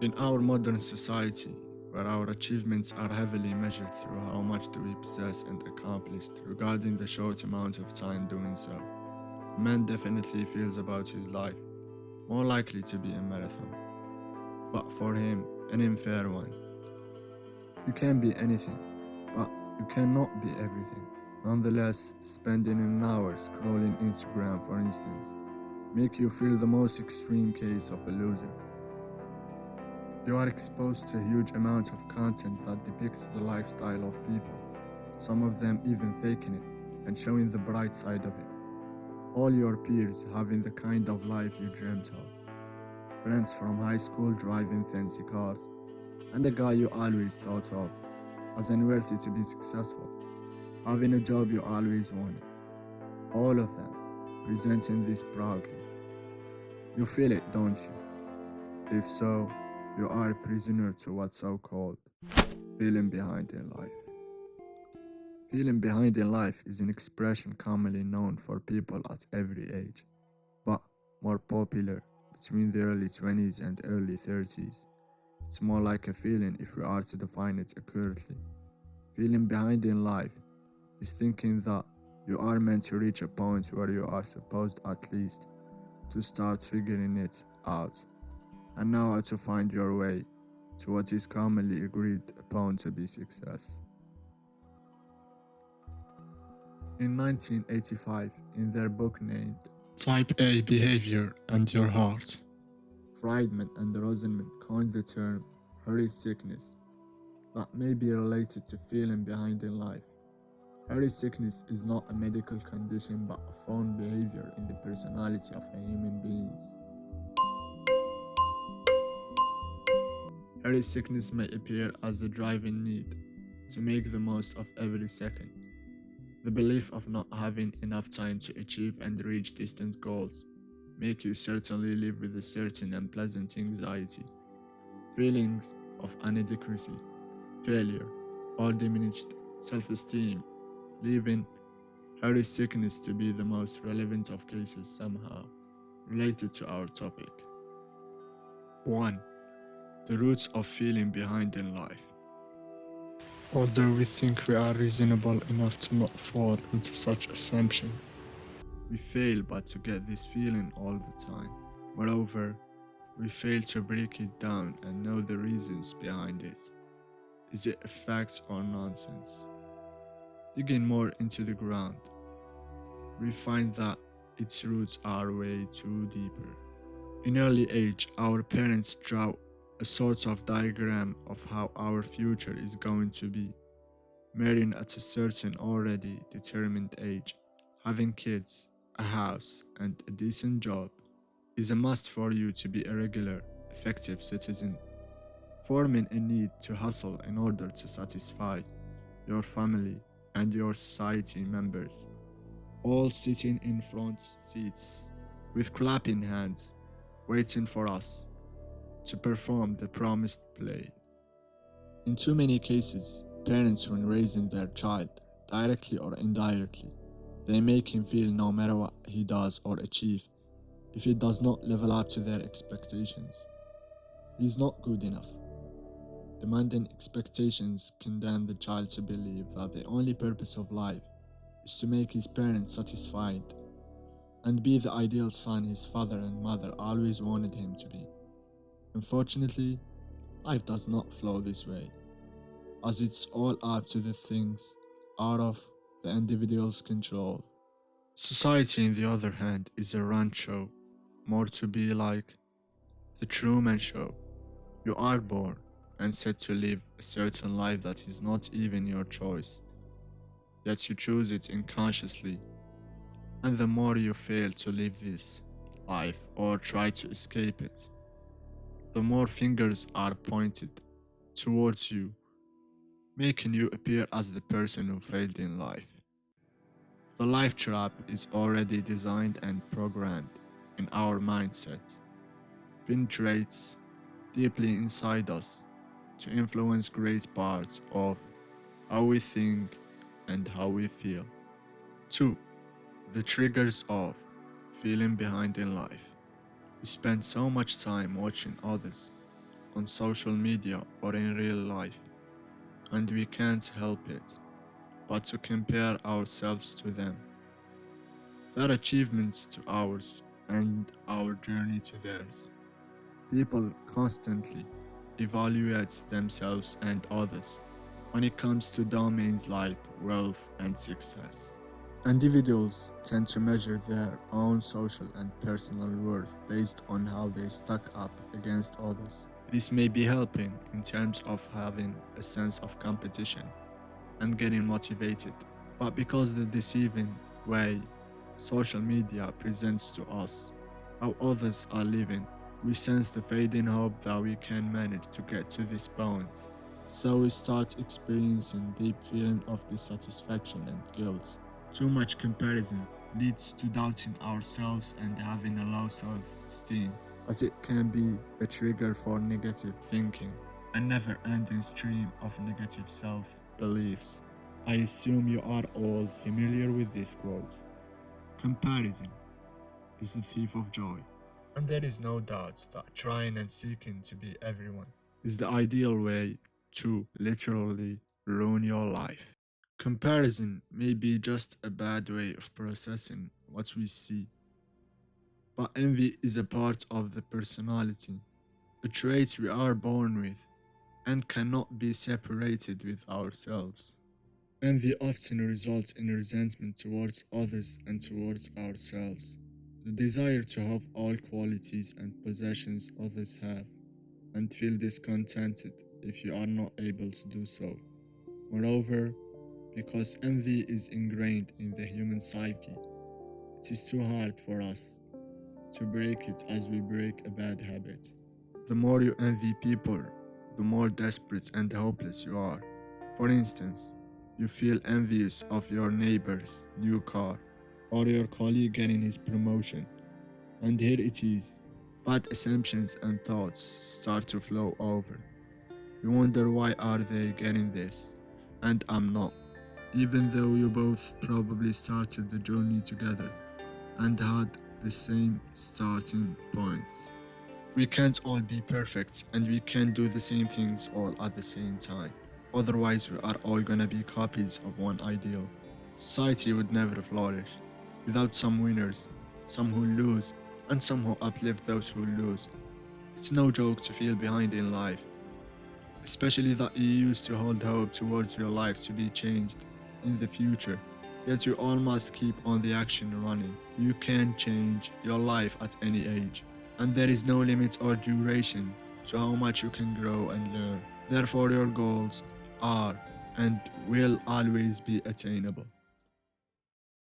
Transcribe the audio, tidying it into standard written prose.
In our modern society, where our achievements are heavily measured through how much do we possess and accomplish regarding the short amount of time doing so, a man definitely feels about his life more likely to be a marathon, but for him, an unfair one. You can be anything, but you cannot be everything. Nonetheless, spending an hour scrolling Instagram, for instance, make you feel the most extreme case of a loser. You are exposed to a huge amount of content that depicts the lifestyle of people, some of them even faking it and showing the bright side of it. All your peers having the kind of life you dreamt of. Friends from high school driving fancy cars, and a guy you always thought of as unworthy to be successful, having a job you always wanted. All of them presenting this proudly. You feel it, don't you? If so, you are a prisoner to what's so-called feeling behind in life. Feeling behind in life is an expression commonly known for people at every age, but more popular between the early 20s and early 30s. It's more like a feeling if we are to define it accurately. Feeling behind in life is thinking that you are meant to reach a point where you are supposed at least to start figuring it out and know how to find your way to what is commonly agreed upon to be success. In 1985, in their book named Type A Behavior and Your Heart, Friedman and Rosenman coined the term hurry sickness that may be related to feeling behind in life. Hurry sickness is not a medical condition but a found behavior in the personality of a human beings. Hurry sickness may appear as a driving need to make the most of every second. The belief of not having enough time to achieve and reach distant goals make you certainly live with a certain unpleasant anxiety, feelings of inadequacy, failure, or diminished self-esteem, leaving hurry sickness to be the most relevant of cases somehow related to our topic. 1. The roots of feeling behind in life. Although we think we are reasonable enough to not fall into such assumption, we fail but to get this feeling all the time. Moreover, we fail to break it down and know the reasons behind it. Is it a fact or nonsense? Digging more into the ground, we find that its roots are way too deeper. In early age, our parents draw a sort of diagram of how our future is going to be. Marrying at a certain already determined age, having kids, a house, and a decent job is a must for you to be a regular, effective citizen. Forming a need to hustle in order to satisfy your family and your society members, all sitting in front seats with clapping hands, waiting for us to perform the promised play. In too many cases, parents, when raising their child, directly or indirectly, they make him feel no matter what he does or achieves, if he does not level up to their expectations, he is not good enough. Demanding expectations condemn the child to believe that the only purpose of life is to make his parents satisfied and be the ideal son his father and mother always wanted him to be. Unfortunately, life does not flow this way, as it's all up to the things out of the individual's control. Society, on the other hand, is a run show, more to be like the Truman Show. You are born and set to live a certain life that is not even your choice, yet you choose it unconsciously. And the more you fail to live this life or try to escape it, the more fingers are pointed towards you, making you appear as the person who failed in life. The life trap is already designed and programmed in our mindset, penetrates deeply inside us to influence great parts of how we think and how we feel. 2. The triggers of feeling behind in life. We spend so much time watching others on social media or in real life, and we can't help it but to compare ourselves to them, their achievements to ours, and our journey to theirs. People constantly evaluate themselves and others when it comes to domains like wealth and success. Individuals tend to measure their own social and personal worth based on how they stack up against others. This may be helping in terms of having a sense of competition and getting motivated, but because the deceiving way social media presents to us how others are living, we sense the fading hope that we can manage to get to this point. So we start experiencing deep feeling of dissatisfaction and guilt. Too much comparison leads to doubting ourselves and having a low self-esteem, as it can be a trigger for negative thinking, a never-ending stream of negative self-beliefs. I assume you are all familiar with this quote. Comparison is the thief of joy. And there is no doubt that trying and seeking to be everyone is the ideal way to literally ruin your life. Comparison may be just a bad way of processing what we see, but envy is a part of the personality, a trait we are born with and cannot be separated with ourselves. Envy often results in resentment towards others and towards ourselves. The desire to have all qualities and possessions others have, and feel discontented if you are not able to do so. Moreover, because envy is ingrained in the human psyche, it is too hard for us to break it as we break a bad habit. The more you envy people, the more desperate and hopeless you are. For instance, you feel envious of your neighbor's new car or your colleague getting his promotion. And here it is. Bad assumptions and thoughts start to flow over. You wonder, why are they getting this and I'm not? Even though you both probably started the journey together and had the same starting point. We can't all be perfect and we can't do the same things all at the same time. Otherwise, we are all gonna be copies of one ideal. Society would never flourish without some winners, some who lose, and some who uplift those who lose. It's no joke to feel behind in life, especially that you used to hold hope towards your life to be changed in the future. Yet you all must keep on the action running. You can change your life at any age, and there is no limit or duration to how much you can grow and learn. Therefore, your goals are and will always be attainable.